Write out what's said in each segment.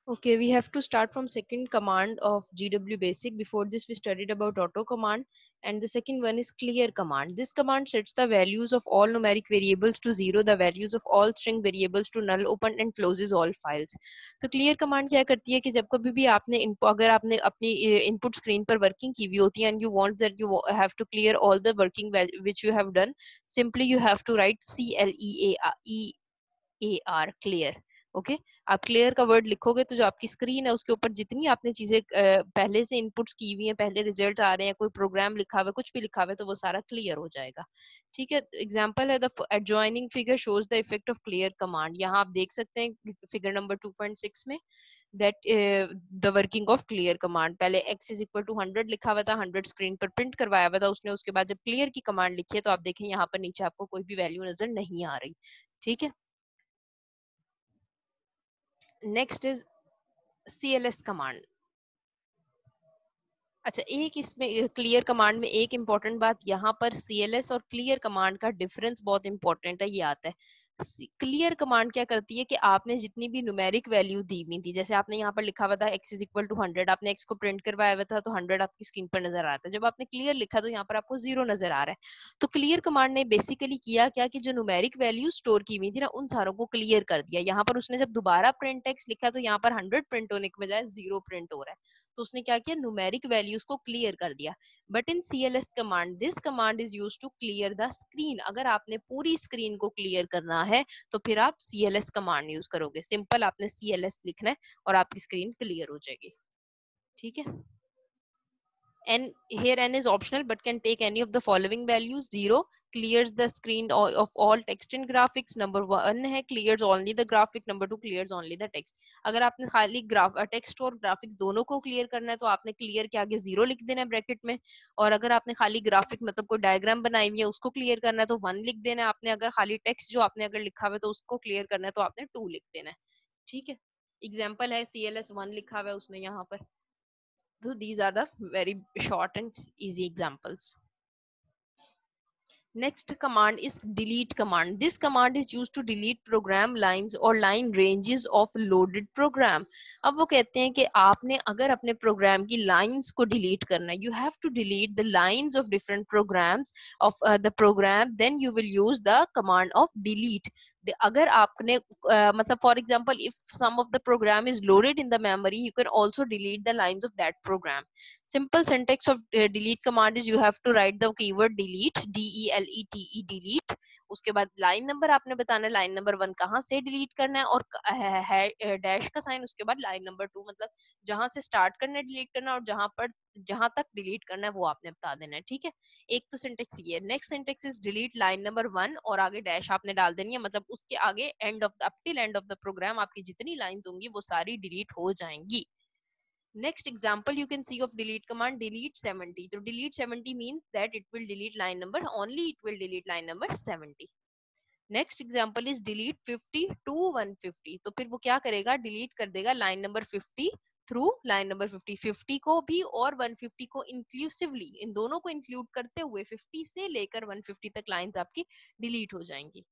Okay, we have to start from second command of GW basic. Before this, we studied about auto command, and the second one is clear command. This command sets the values of all numeric variables to zero, the values of all string variables to null, open and closes all files. तो clear command क्या करती है कि जब कभी भी आपने अगर आपने अपनी input screen पर working की हुई होती है and you want that you have to clear all the working which you have done, simply you have to write CLEAR clear. Okay आप क्लियर का वर्ड लिखोगे तो जो आपकी स्क्रीन है उसके ऊपर जितनी आपने चीजें पहले से इनपुट्स की हुई हैं, पहले रिजल्ट आ रहे हैं, कोई प्रोग्राम लिखा हुआ है, कुछ भी लिखा हुआ है, तो वो सारा क्लियर हो जाएगा. ठीक है, एग्जांपल है the adjoining figure shows the effect of clear command. यहाँ आप देख सकते हैं फिगर नंबर 2.6 में that the working of clear command. पहले x is equal to 100 लिखा हुआ था, 100 स्क्रीन पर प्रिंट करवाया हुआ था उसने. उसके बाद जब क्लियर की कमांड लिखी है तो आप देखें यहाँ पर नीचे आपको कोई भी वैल्यू नजर नहीं आ रही. ठीक है, नेक्स्ट इज CLS कमांड. अच्छा, एक इसमें क्लियर कमांड में एक इंपॉर्टेंट बात यहाँ पर CLS और क्लियर कमांड का डिफरेंस बहुत इंपॉर्टेंट है, ये आता है. क्लियर कमांड क्या करती है कि आपने जितनी भी न्यूमेरिक वैल्यू दी हुई थी, जैसे आपने यहाँ पर लिखा हुआ था x इज इक्वल टू 100, आपने x को प्रिंट करवाया हुआ था तो 100 आपकी स्क्रीन पर नजर आ रहा था. जब आपने क्लियर लिखा तो यहाँ पर आपको 0 नजर आ रहा है. तो क्लियर कमांड ने बेसिकली किया क्या कि जो न्यूमेरिक वैल्यू स्टोर की हुई थी ना, उन सारों को क्लियर कर दिया. यहाँ पर उसने जब दोबारा प्रिंट x लिखा तो यहाँ पर 100 प्रिंट होने के बजाय 0 प्रिंट हो रहा है. तो उसने क्या किया, न्यूमेरिक वैल्यूज को क्लियर कर दिया. But in CLS command, this command is used to clear the screen. अगर आपने पूरी स्क्रीन को क्लियर करना है तो फिर आप CLS कमांड यूज करोगे. सिंपल आपने CLS लिखना है और आपकी स्क्रीन क्लियर हो जाएगी. ठीक है, and here n is optional but can take any of the following values. 0 clears the screen of all text and graphics. number 1 है clears only the graphic. number 2 clears only the text. अगर आपने खाली text और graphics दोनों को clear करना है तो आपने क्लियर के आगे 0 लिख देना है ब्रैकेट में. और अगर आपने खाली ग्राफिक मतलब कोई डायग्राम बनाई हुई है उसको क्लियर करना है तो 1 लिख देना है आपने. अगर खाली टेक्स्ट जो आपने अगर लिखा हुआ है तो उसको क्लियर करना है तो आपने 2 लिख देना है. ठीक है, एग्जाम्पल है CLS 1 लिखा हुआ है उसने यहाँ पर. So these are the very short and easy examples. Next command is delete command. This command is used to delete program lines or line ranges of loaded program. अब वो कहते हैं कि आपने अगर अपने प्रोग्राम की लाइंस को डिलीट करना है, you have to delete the lines of different programs of the program, then you will use the command of delete. अगर आपने मतलब for example if some of the program is loaded in the memory, you can also delete the lines of that program. Simple syntax of delete command is you have to write the keyword delete, DELETE, delete. उसके बाद line number आपने बताना है line number 1 कहाँ से delete करना है और डैश का साइन उसके बाद लाइन नंबर 2, मतलब जहां से स्टार्ट करना है डिलीट करना और जहां तक डिलीट करना है वो आपने बता देना है. ठीक है, एक तो सिंटेक्स ये है. Next syntax is delete line number 1 और आगे डैश आपने डाल देनी है, मतलब उसके आगे end of up till end of the program आपकी जितनी लाइंस होंगी वो सारी डिलीट हो जाएंगी. Next example you can see of delete command, delete 70. So delete 70 means that it will delete line number, only it will delete line number 70. Next example is delete 50 to 150. तो फिर वो क्या करेगा, डिलीट कर देगा line number 50 through line number 50. 50 को भी और 150 को इंक्लूसिवली, इन दोनों को इंक्लूड करते हुए 50 से लेकर 150 तक लाइंस आपकी डिलीट हो जाएंगी.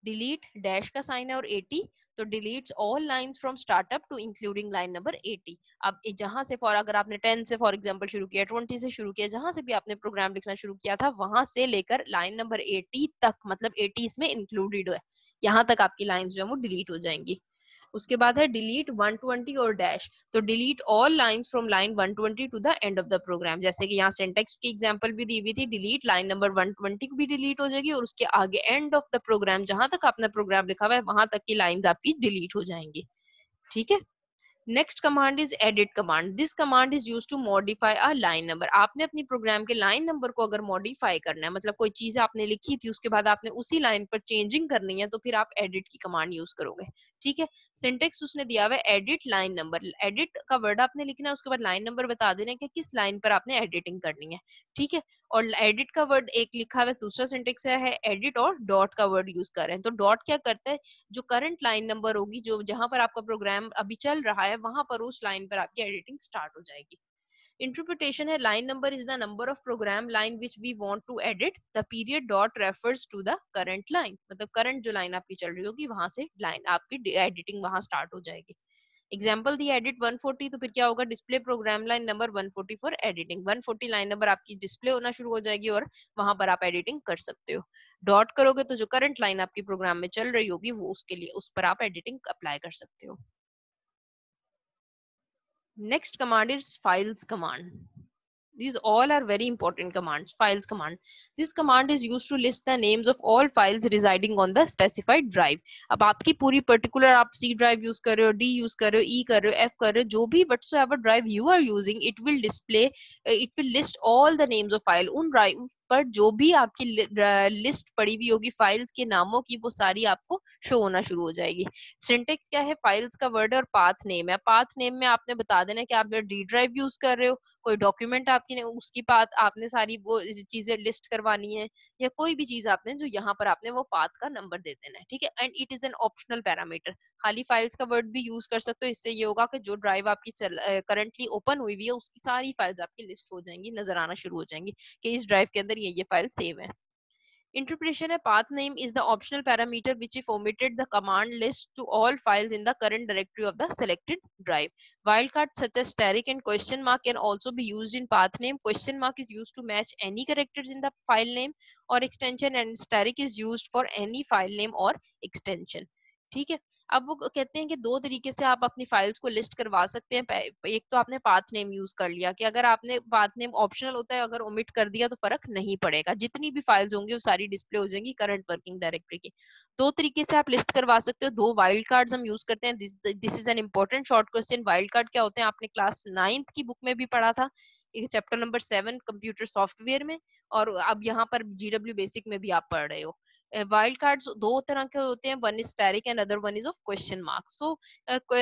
डिलीट डैश का साइन है और 80, तो deletes all lines from startup to including line number 80. अब जहां से फॉर अगर आपने 10 से फॉर एग्जांपल शुरू किया, 20 से शुरू किया, जहां से भी आपने प्रोग्राम लिखना शुरू किया था वहां से लेकर लाइन नंबर 80 तक, मतलब 80 इसमें इंक्लूडेड है, यहाँ तक आपकी लाइंस जो है वो डिलीट हो जाएंगी. उसके बाद है डिलीट 120 और डैश, तो delete all lines from line 120 to the end of the program. जैसे कि यहाँ सिंटेक्स की एग्जांपल भी दी हुई थी, डिलीट लाइन नंबर 120 भी डिलीट हो जाएगी और उसके आगे एंड ऑफ द प्रोग्राम जहां तक आपने प्रोग्राम लिखा हुआ है वहां तक की लाइंस आपकी डिलीट हो जाएंगी. ठीक है, next command is edit command. This command is used to modify a line number. आपने अपनी प्रोग्राम के लाइन नंबर को अगर मॉडिफाई करना है, मतलब कोई चीज आपने लिखी थी उसके बाद आपने उसी लाइन पर चेंजिंग करनी है, तो फिर आप एडिट की कमांड यूज करोगे. ठीक है, सिंटेक्स उसने दिया हुआ है एडिट लाइन नंबर. एडिट का वर्ड आपने लिखना है, उसके बाद लाइन नंबर बता देना है कि किस लाइन पर आपने एडिटिंग करनी है. ठीक है, और एडिट का वर्ड एक लिखा हुआ है, दूसरा सिंटेक्स है एडिट और डॉट का वर्ड यूज कर रहे हैं. तो डॉट क्या करता है, जो करंट लाइन नंबर होगी, जो जहां पर आपका प्रोग्राम अभी चल रहा है वहां पर उस लाइन पर आपकी एडिटिंग स्टार्ट हो जाएगी. इंटरप्रिटेशन है line number is the number of program line which we want to edit. The period dot refers to the current line, मतलब करंट जो लाइन आपकी चल रही होगी वहां से लाइन आपकी एडिटिंग वहां स्टार्ट हो जाएगी. एग्जाम्पल दी एडिट 140, तो फिर क्या होगा, display program line number 140 for editing, 140 line number आपकी डिस्प्ले होना शुरू हो जाएगी और वहां पर आप एडिटिंग कर सकते हो। डॉट करोगे तो जो करंट लाइन आपकी प्रोग्राम में चल रही होगी वो उसके लिए उस पर आप एडिटिंग अप्लाई कर सकते हो। Next command is files command. These all are very important commands. Files command. This command is used to list the names of all files residing on the specified drive. अब आपकी पूरी particular आप C drive use कर रहे हो, D use कर रहे हो, E कर रहे हो, F कर रहे हो, जो भी whatsoever drive you are using, it will display, it will list all the names of file. उन drive पर जो भी आपकी list पड़ी हुई होगी files के नामों की, वो सारी आपको show होना शुरू हो जाएगी। Syntax क्या है, files का word और path name है। path name में आपने बता देना कि आप D drive use कर रहे हो, कोई डॉक्यूमेंट आपकी ने उसकी बात आपने सारी वो चीजें लिस्ट करवानी है, या कोई भी चीज आपने जो यहाँ पर आपने वो पाथ का नंबर दे देना है, ठीक है। And it is an optional parameter. खाली फाइल्स का वर्ड भी यूज कर सकते हो, इससे ये होगा कि जो ड्राइव आपकी करंटली ओपन हुई हुई है उसकी सारी फाइल्स आपकी लिस्ट हो जाएंगी, नजर आना शुरू हो जाएंगी कि इस ड्राइव के अंदर ये फाइल सेव है। Interpretation a path name is the optional parameter which if omitted the command list to all files in the current directory of the selected drive. Wildcards such as static and question mark can also be used in path name. Question mark is used to match any characters in the file name or extension, and static is used for any file name or extension. ठीक है। अब वो कहते हैं कि दो तरीके से आप अपनी फाइल्स को लिस्ट करवा सकते हैं। एक तो आपने पाथ नेम यूज कर लिया कि अगर आपने पाथ नेम ऑप्शनल होता है, अगर ओमिट कर दिया तो फर्क नहीं पड़ेगा, जितनी भी फाइल्स होंगी वो सारी डिस्प्ले हो जाएंगी करंट वर्किंग डायरेक्टरी की। दो तरीके से आप लिस्ट करवा सकते हो। दो वाइल्ड कार्ड्स हम यूज करते हैं। This is an important short question. Wild card क्या होते हैं, आपने क्लास 9th की बुक में भी पढ़ा था, चैप्टर नंबर 7 कंप्यूटर सॉफ्टवेयर में, और अब यहाँ पर GW बेसिक में भी आप पढ़ रहे हो। वाइल्ड कार्ड्स दो तरह के होते हैं, one is static and other one is of question mark. So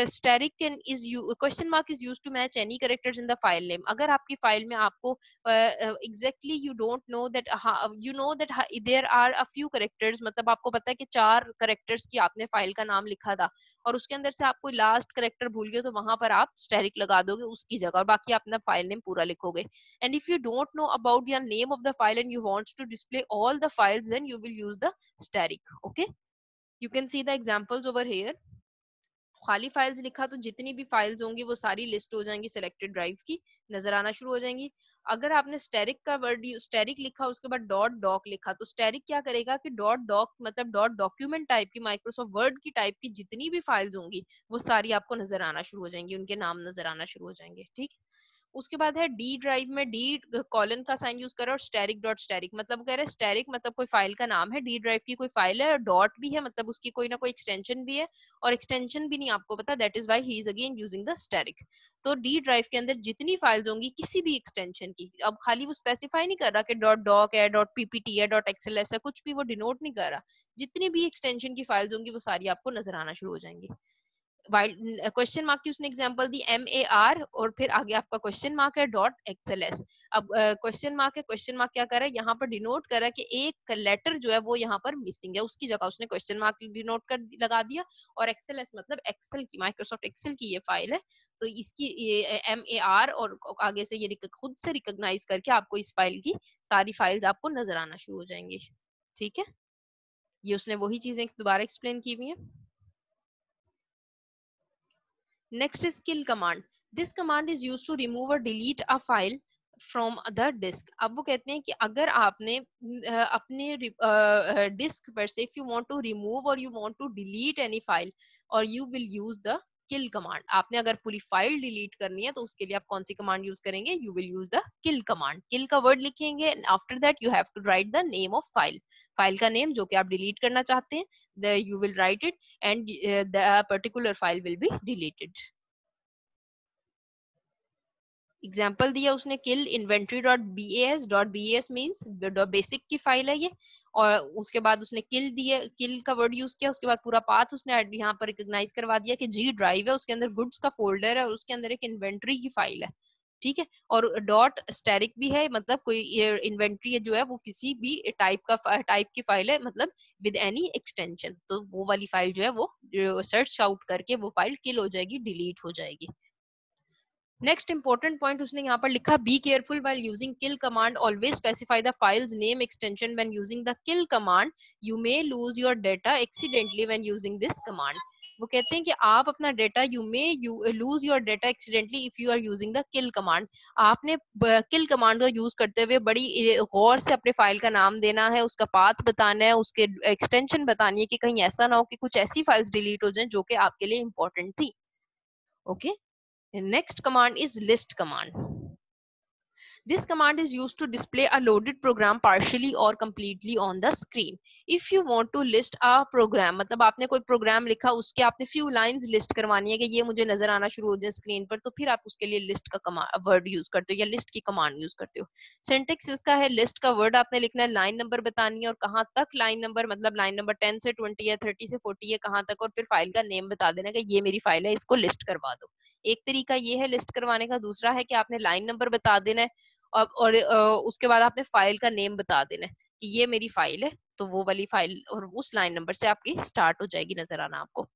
static can is question mark is used to match any characters in the file name. अगर आपकी फाइल में आपको exactly you don't know that, you know that there are a few characters, मतलब आपको पता है कि 4 characters की आपने फाइल का नाम लिखा था और उसके अंदर से आप कोई लास्ट कैरेक्टर भूल गए, तो वहां पर आप स्टैटिक लगा दोगे उसकी जगह और बाकी अपना फाइल नेम पूरा लिखोगे। And if you don't know about the name of the file and you want to display all the files, then you will use the static. Okay, you can see the examples over here. खाली files लिखा तो जितनी भी files होंगी वो सारी list हो जाएंगी, सिलेक्टेड ड्राइव की नजर आना शुरू हो जाएंगी। अगर आपने स्टैटिक का वर्ड स्टैटिक लिखा उसके बाद डॉट डॉक लिखा, तो स्टैटिक क्या करेगा कि डॉट डॉक मतलब डॉट डॉक्यूमेंट टाइप की, माइक्रोसॉफ्ट वर्ड की टाइप की जितनी भी फाइल्स होंगी वो सारी आपको नजर आना शुरू हो जाएंगी, उनके नाम नजर आना शुरू हो जाएंगे, ठीक। उसके बाद है डी ड्राइव में डी कॉलन का साइन यूज करो और स्टैटिक डॉट स्टैटिक, मतलब कह रहे हैं स्टैटिक मतलब कोई फाइल का नाम है, डी ड्राइव की कोई फाइल है और डॉट भी है मतलब उसकी कोई ना कोई एक्सटेंशन भी है, और एक्सटेंशन भी नहीं आपको पता, that is why he is again using the static. तो डी ड्राइव के अंदर जितनी फाइल्स होंगी किसी भी एक्सटेंशन की, अब खाली वो स्पेसिफाई नहीं कर रहा कि डॉट डॉक है, डॉट पीपीटी है, डॉट एक्सएलएस है, कुछ भी वो डिनोट नहीं कर रहा, जितनी भी एक्सटेंशन की फाइल्स होंगी वो सारी आपको नजर आना शुरू हो जाएंगी। क्वेश्चन मार्क की उसने एग्जांपल दी MAR और फिर आगे आपका क्वेश्चन मार्क है डॉट XLS। अब क्वेश्चन मार्क है, क्वेश्चन मार्क क्या कर रहा है यहाँ पर डिनोट कर रहा है कि एक लेटर जो है वो यहाँ पर मिसिंग है, उसकी जगह उसने क्वेश्चन मार्क डिनोट कर लगा दिया। और XLS मतलब एक्सेल की, माइक्रोसॉफ्ट एक्सेल की ये फाइल है, तो इसकी ये MAR और आगे से ये खुद से रिकॉग्नाइज करके आपको इस फाइल की सारी फाइल्स आपको नजर आना शुरू हो जाएंगी, ठीक है। ये उसने वही चीजें दोबारा एक्सप्लेन की हुई है। Next is kill command. This command is used to remove or delete a file from the disk. अब वो कहते हैं कि अगर आपने अपने डिस्क पर से if you want to remove or you want to delete any file, or you will use the kill command. आपने अगर पूरी फाइल डिलीट करनी है तो उसके लिए आप कौन सी कमांड यूज करेंगे, you will use the kill command. kill का वर्ड लिखेंगे and after that you have to write the name of file. File का नेम जो कि आप डिलीट करना चाहते हैं, you will write it and the particular file will be deleted. Example दिया उसने किल inventory.bas मीन्स बेसिक की फाइल है ये, और उसके बाद उसने किल दिया, किल का वर्ड यूज किया, उसके बाद पूरा पाथ उसने यहाँ पर रिकॉग्नाइज करवा दिया कि जी ड्राइव है, उसके अंदर गुड्स का फोल्डर है और उसके अंदर एक इन्वेंट्री की फाइल है, ठीक है। और डॉट स्टैटिक भी है, मतलब कोई इन्वेंट्री जो है वो किसी भी टाइप की फाइल है, मतलब विद एनी एक्सटेंशन, तो वो वाली फाइल जो है वो सर्च आउट करके वो फाइल किल हो जाएगी, डिलीट हो जाएगी। नेक्स्ट इंपॉर्टेंट पॉइंट उसने यहाँ पर लिखा, be careful while using kill command, always specify the files name extension when using the kill command, you may lose your data accidentally when using this command. वो कहते हैं कि आप अपना data you lose your data accidentally if you are using the kill command. आपने kill command का use करते हुए बड़ी गौर से अपने फाइल का नाम देना है, उसका पाथ बताना है, उसके एक्सटेंशन बतानी है कि कहीं ऐसा ना हो कि कुछ ऐसी फाइल्स डिलीट हो जाएं जो कि आपके लिए इंपॉर्टेंट थी। Okay, next command is list command. This command is used to display a loaded program partially or completely on the screen. If you want to list a program, मतलब आपने कोई प्रोग्राम लिखा, उसके आपने few lines list करवानी है कि ये मुझे नजर आना शुरू हो जाए स्क्रीन पर, तो फिर आप उसके लिए लिस्ट का वर्ड यूज करते हो या लिस्ट की कमांड यूज करते हो। सिंटेक्स इसका है, लिस्ट का वर्ड आपने लिखना है, लाइन नंबर बतानी है और कहाँ तक लाइन नंबर, मतलब लाइन नंबर 10 से 20 है, 30 से 40 है, कहाँ तक, और फिर फाइल का नेम बता देना कि ये मेरी फाइल है, इसको लिस्ट करवा दो। एक तरीका ये है लिस्ट करवाने का। दूसरा है कि आपने लाइन नंबर बता देना है और उसके बाद आपने फाइल का नेम बता देना है कि ये मेरी फाइल है, तो वो वाली फाइल और उस लाइन नंबर से आपकी स्टार्ट हो जाएगी नजर आना आपको।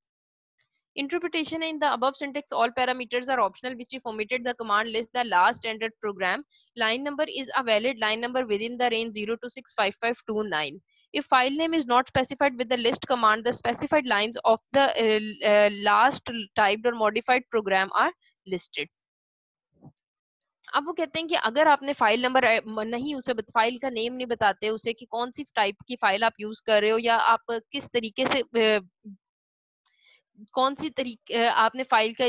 Interpretation in the above syntax, all parameters are optional, which if omitted, the command lists the last entered program. Line number is a valid line number within the range 0 to 65529. If file name is not specified with the list command, the specified lines of the last typed or modified program are listed. अब वो कहते हैं कि अगर आपने file number नहीं, उसे file का नेम नहीं बताते उसे कि कौन सी टाइप की फाइल आप यूज कर रहे हो या आप किस तरीके से कौन सी तरीके आपने फाइल का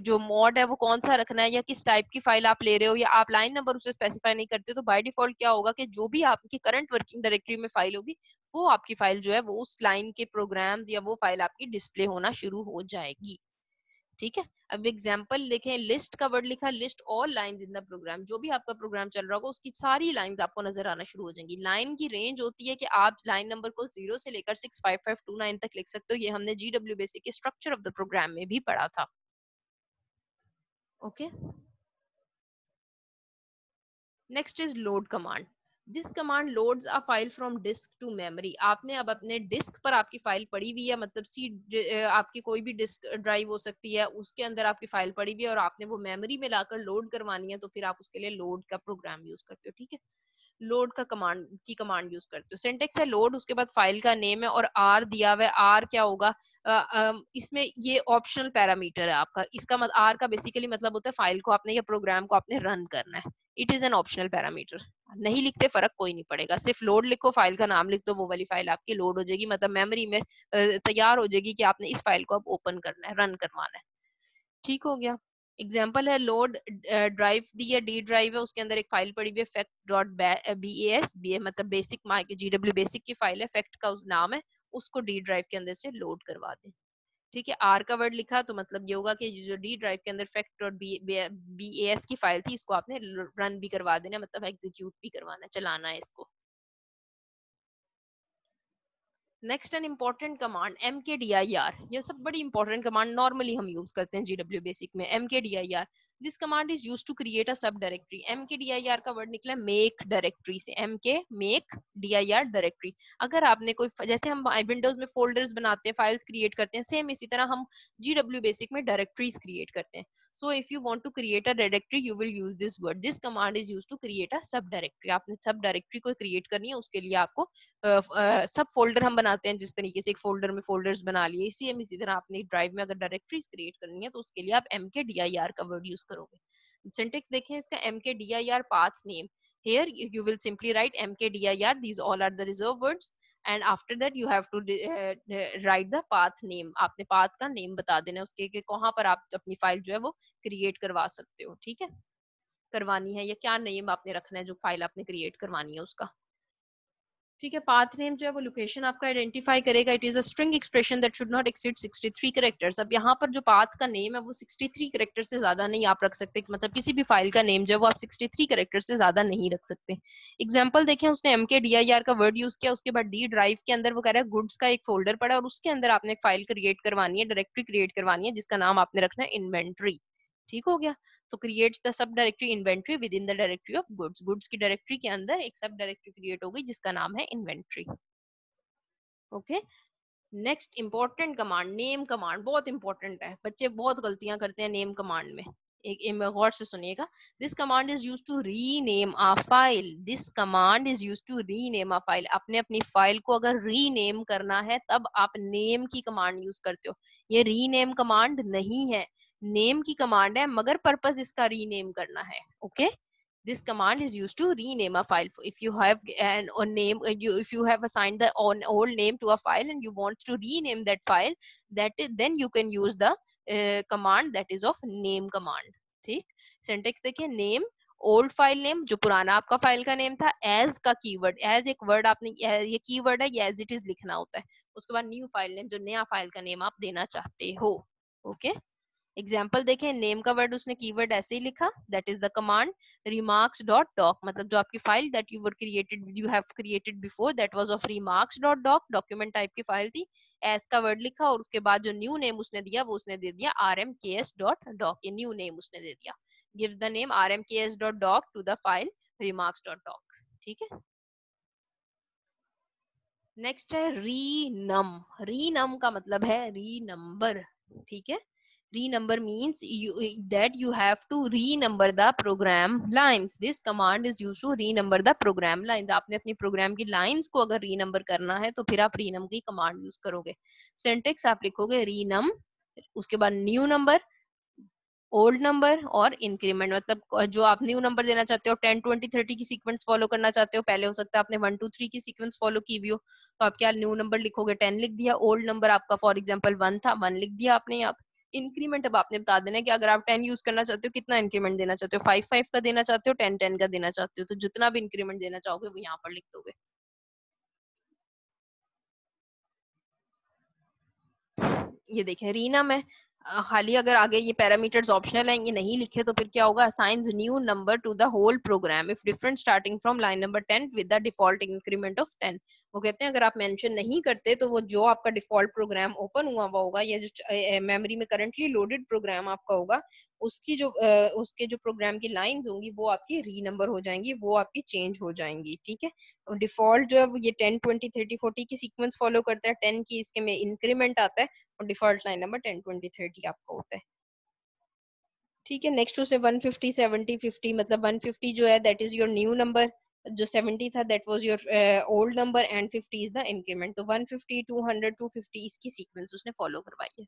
जो मोड है वो कौन सा रखना है या किस टाइप की फाइल आप ले रहे हो, या आप लाइन नंबर उसे स्पेसिफाई नहीं करते, तो बाय डिफॉल्ट क्या होगा कि जो भी आपकी करंट वर्किंग डायरेक्टरी में फाइल होगी वो आपकी फाइल जो है वो उस लाइन के प्रोग्राम्स या वो फाइल आपकी डिस्प्ले होना शुरू हो जाएगी। ठीक है, अब एग्जांपल देखें, लिस्ट का वर्ड लिखा, list all lines in the program, जो भी आपका प्रोग्राम चल रहा होगा उसकी सारी लाइंस आपको नजर आना शुरू हो जाएंगी। लाइन की रेंज होती है कि आप लाइन नंबर को 0 से लेकर 65529 तक लिख सकते हो। ये हमने GW बेसिक के स्ट्रक्चर ऑफ द प्रोग्राम में भी पढ़ा था। Okay, next is load command. This command loads a file from disk to memory. आपने अब अपने डिस्क पर आपकी फाइल पड़ी हुई है, मतलब आपकी कोई भी डिस्क ड्राइव हो सकती है, उसके अंदर आपकी फाइल पड़ी हुई है और आपने वो मेमोरी में लाकर लोड करवानी है, तो फिर आप उसके लिए लोड का प्रोग्राम यूज करते हो। ठीक है, लोड का कमांड यूज करते हो। सिंटेक्स है लोड, उसके बाद फाइल का नेम है और आर दिया हुआ है। आर क्या होगा, इसमें ये ऑप्शनल पैरामीटर है आपका। इसका आर का बेसिकली मतलब होता है फाइल को आपने या प्रोग्राम को आपने रन करना है। It is an optional parameter. नहीं लिखते फर्क कोई नहीं पड़ेगा, सिर्फ लोड लिखो, फाइल का नाम लिख दो, वो वाली फाइल आपकी लोड हो जाएगी, मतलब मेमोरी में तैयार हो जाएगी कि आपने इस फाइल को अब ओपन करना है, रन करवाना है। ठीक हो गया। एग्जाम्पल है लोड ड्राइव दी है, डी ड्राइव है, उसके अंदर एक फाइल पड़ी हुई है fact.bas, मतलब बेसिक GW बेसिक की फाइल है, फैक्ट का उस नाम है, उसको डी ड्राइव के अंदर से लोड करवा दें। ठीक है, आर का वर्ड लिखा तो मतलब ये होगा कि जो डी ड्राइव के अंदर fact.bas की फाइल थी, इसको आपने रन भी करवा देना, मतलब एग्जीक्यूट भी करवाना, चलाना है इसको। Next an important command mkdir। ये सब बड़ी इंपॉर्टेंट कमांड नॉर्मली हम यूज करते हैं GW बेसिक में। mkdir, this command is used to create a sub directory. mkdir का वर्ड निकला मेक डायरेक्टरी से, मेक dir डायरेक्टरी। अगर आपने कोई जैसे हम विंडोज में फोल्डर्स बनाते हैं, फाइल्स क्रिएट करते हैं, सेम इसी तरह हम GW बेसिक में डायरेक्टरीज क्रिएट करते हैं। So if you want to create a directory you will use this word. This command is used to create a sub directory. आपने सब डायरेक्टरी को क्रिएट करनी है, उसके लिए आपको सब फोल्डर हम बनाते हैं जिस तरीके से एक फोल्डर में फोल्डर्स बना लिए, इसी तरह अपनी ड्राइव में अगर डायरेक्टरीज क्रिएट करनी है तो उसके लिए आप mkdir का वर्ड यूज करोगे। सिंटेक्स देखें इसका, mkdir path name, here you will simply write mkdir, these all are the reserved words, and after that you have to write the path name। आपने path का नेम बता देना उसके कि कहाँ पर आप अपनी फाइल जो है वो क्रिएट करवा सकते हो। ठीक है, करवानी है या क्या नेम आपने रखना है जो फाइल आपने क्रिएट करवानी है उसका। ठीक है, पाथ नेम जो है वो लोकेशन आपका आइडेंटिफाई करेगा। It is a string expression that should not exceed 63 characters. अब यहाँ पर जो पाथ का नेम है वो 63 कैरेक्टर से ज्यादा नहीं आप रख सकते, मतलब किसी भी फाइल का नेम जो है वो आप 63 कैरेक्टर से ज्यादा नहीं रख सकते। एग्जांपल देखें, उसने mkdir का वर्ड यूज किया, उसके बाद डी ड्राइव के अंदर वो कह रहा है गुड्स का एक फोल्डर पड़ा और उसके अंदर आपने एक फाइल क्रिएट करवानी है, डायरेक्टरी क्रिएट करवानी है जिसका नाम आपने रखना है इन्वेंट्री। ठीक हो गया, तो create the sub directory inventory with in the directory of goods. Goods की डायरेक्टरी के अंदर एक सब डायरेक्टरी क्रिएट हो गई जिसका नाम है inventory. Okay, next important command name command, बहुत इंपॉर्टेंट है, बच्चे बहुत गलतियां करते हैं नेम कमांड में। एक गौर से सुनिएगा। This command is use to rename a file. This command is use to rename a file. आपने अपनी फाइल को अगर रीनेम करना है तब आप नेम की कमांड यूज करते हो। ये रीनेम कमांड नहीं है, नेम की कमांड है, मगर पर्पस इसका रीनेम करना है। Okay, this command is used to rename a file. If you have an or name if you have assigned the old name to a file and you want to rename that file, that is then you can use the command that is of name command. ठीक, syntax देखिए, name old file name, जो पुराना आपका file का name था, as का keyword, as एक word आपने, ये कीवर्ड है, ये एज इट इज लिखना होता है। उसके बाद न्यू फाइल नेम, जो नया फाइल का नेम आप देना चाहते हो। ओके, एग्जाम्पल देखें, नेम का वर्ड उसने कीवर्ड ऐसे ही लिखा, that is the command remarks dot doc, मतलब जो आपकी file that you were created you have created before that was of remarks dot doc, document type की फाइल थी, एस का वर्ड लिखा और उसके बाद जो न्यू नेम उसने दिया वो उसने दे दिया rmks डॉट doc, ये न्यू नेम उसने दे दिया, gives the name rmks dot doc to the file remarks dot doc। ठीक है, नेक्स्ट है रीनम। रीनम का मतलब है रीनंबर। ठीक है, renumber means that you have to renumber the program lines. This command is used to renumber the program lines. आपने अपनी प्रोग्राम की लाइंस को अगर रीनंबर करना है तो फिर आप रीनम की कमांड यूज करोगे। सिंटेक्स आप लिखोगे रीनम, उसके बाद न्यू नंबर, ओल्ड नंबर और इंक्रीमेंट, मतलब जो आप न्यू नंबर देना चाहते हो 10 20 30 की सीक्वेंस फॉलो करना चाहते हो, पहले हो सकता है आपने 1 2 3 की सीक्वेंस फॉलो की हुई हो, तो आप क्या न्यू नंबर लिखोगे, 10 लिख दिया। ओल्ड नंबर आपका फॉर एग्जांपल 1 था, 1 लिख दिया आपने यहाँ पे। इंक्रीमेंट अब आपने बता देना है कि अगर आप 10 यूज करना चाहते हो कितना इंक्रीमेंट देना चाहते हो, 5 5 का देना चाहते हो, 10 10 का देना चाहते हो, तो जितना भी इंक्रीमेंट देना चाहोगे वो यहाँ पर लिख दोगे। ये देखें रीना में खाली अगर आगे ये पैरामीटर्स ऑप्शनल हैं, ये नहीं लिखे तो फिर क्या होगा, assigns new number to the whole program if different starting from line number 10 with the default increment of 10। वो कहते हैं अगर आप मेंशन नहीं करते तो वो जो आपका डिफॉल्ट प्रोग्राम ओपन हुआ हुआ होगा या जो मेमोरी में करंटली लोडेड प्रोग्राम आपका होगा, उसकी जो उसके जो प्रोग्राम की लाइंस होंगी वो आपकी री नंबर हो जाएंगी, वो आपकी चेंज हो जाएंगी। ठीक है, डिफॉल्ट जो है ये 10 20 30 40 की सीक्वेंस फॉलो करता है, 10 की इसके में इंक्रीमेंट आता है और डिफॉल्ट लाइन नंबर 10 20 30 आपका होता है। ठीक है, नेक्स्ट उससे 150 70 50, मतलब 150 जो है that is your new number, जो 70 था that was your old number and 50 is the increment. तो 150 200 250 इसकी सीक्वेंस उसने फॉलो करवाई है।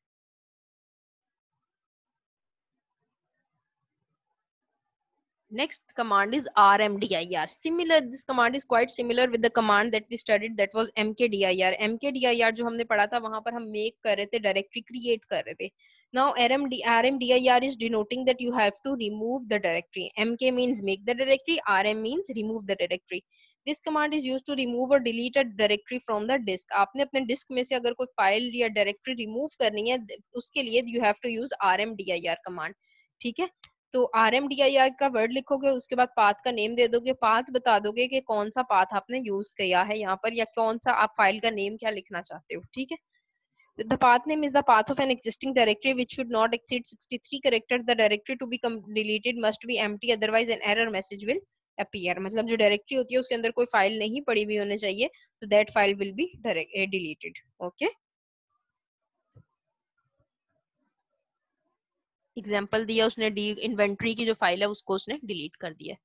Next command is rmdir. Similar, this command is quite similar with the command that we studied, that was mkdir. mkdir जो हमने पढ़ा था वहां पर हम make कर रहे थे, directory create कर रहे थे। Now rmdir is denoting that you have to remove the directory. mk means make the directory, rm means remove the directory. This command is used to remove or delete a directory from the disk. आपने अपने disc में से अगर कोई file या directory remove करनी है उसके लिए you have to use rmdir command। ठीक है, तो rmdir का वर्ड लिखोगे और उसके बाद पाथ का नेम दे दोगे, पाथ बता दोगे कि कौन सा पाथ आपने यूज किया है यहाँ पर, या कौन सा आप फाइल का नेम क्या लिखना चाहते हो। ठीक है, the path name is the path of an existing directory which should not exceed 63 characters. The directory to be deleted must be empty, otherwise an error message will appear. मतलब जो directory होती है उसके अंदर कोई फाइल नहीं पड़ी हुई होनी चाहिए, तो that file will be deleted. Okay, example दिया उसने, डी इन्वेंट्री की जो फाइल है उसको उसने डिलीट कर दिया।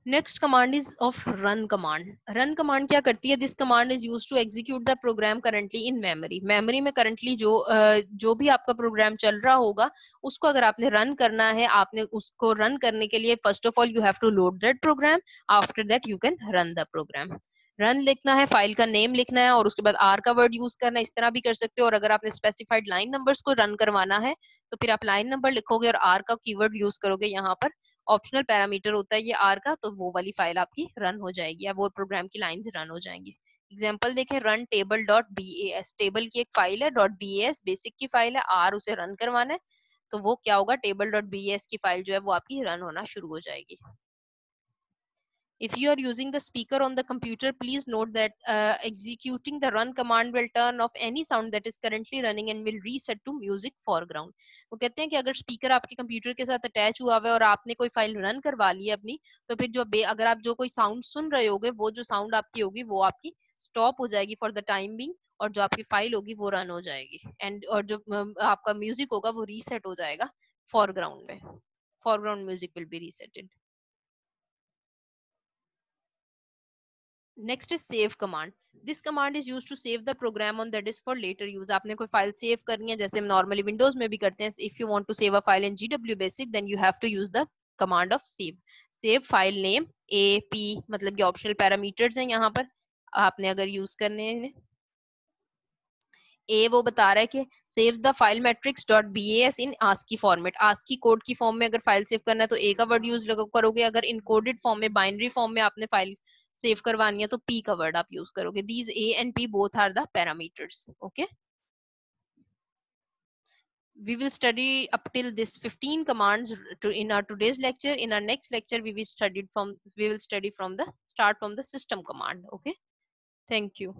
Next command is of run command. Run command क्या करती है, this command is used to execute the program currently in memory. Memory में करंटली जो भी आपका प्रोग्राम चल रहा होगा उसको अगर आपने रन करना है, आपने उसको रन करने के लिए first of all you have to load that program, after that you can run the program. Run लिखना है, फाइल का नेम लिखना है और उसके बाद आर का वर्ड यूज करना है, इस तरह भी कर सकते हो। और अगर आपने स्पेसिफाइड लाइन नंबर्स को रन करवाना है तो फिर आप लाइन नंबर लिखोगे और आर का कीवर्ड यूज करोगे। यहाँ पर ऑप्शनल पैरामीटर होता है ये आर का, तो वो वाली फाइल आपकी रन हो जाएगी या वो प्रोग्राम की लाइंस रन हो जाएंगी। एग्जाम्पल देखें, run table dot B S, table की एक फाइल है, डॉट बी एस बेसिक की फाइल है, आर उसे रन करवाना है तो वो क्या होगा, टेबल डॉट बी एस की फाइल जो है वो आपकी रन होना शुरू हो जाएगी। If you are using the speaker on the computer, please note that executing the run command will turn off any sound that is currently running and will reset to music foreground. वो कहते हैं कि अगर speaker आपके computer के साथ attach हुआ हुआ है और आपने कोई फाइल रन करवा ली है अपनी, तो फिर जो अगर आप जो कोई साउंड सुन रहे होगे वो जो साउंड आपकी होगी वो आपकी स्टॉप हो जाएगी फॉर द टाइम बिंग, और जो आपकी फाइल होगी वो रन हो जाएगी एंड और जो आपका म्यूजिक होगा वो रीसेट हो जाएगा foreground में, foreground music will be resetted. Next is save command. This command is used to save the program on the disk for later use. आपने कोई फाइल सेव करनी है, जैसे हम नॉर्मली विंडोज में भी करते हैं. If you want to save a file in GW Basic, then you have to use the command of save. Save file name A P, मतलब कि ऑप्शनल पैरामीटर्स हैं यहाँ पर, आपने अगर यूज करने हैं. ए वो बता रहा है कि save the file matrix dot BAS in ASCII format. ASCII code की फॉर्म में अगर फाइल सेव करना है तो ए का वर्ड यूज करोगे, अगर इनकोडेड फॉर्म में, बाइनरी फॉर्म में आपने फाइल सेव करवानी है तो पी का वर्ड आप यूज करोगे. These A and P both are the parameters. Okay, we will study up till this 15 commands in our today's lecture. In our next lecture we will study from the start from the system command. Okay, thank you.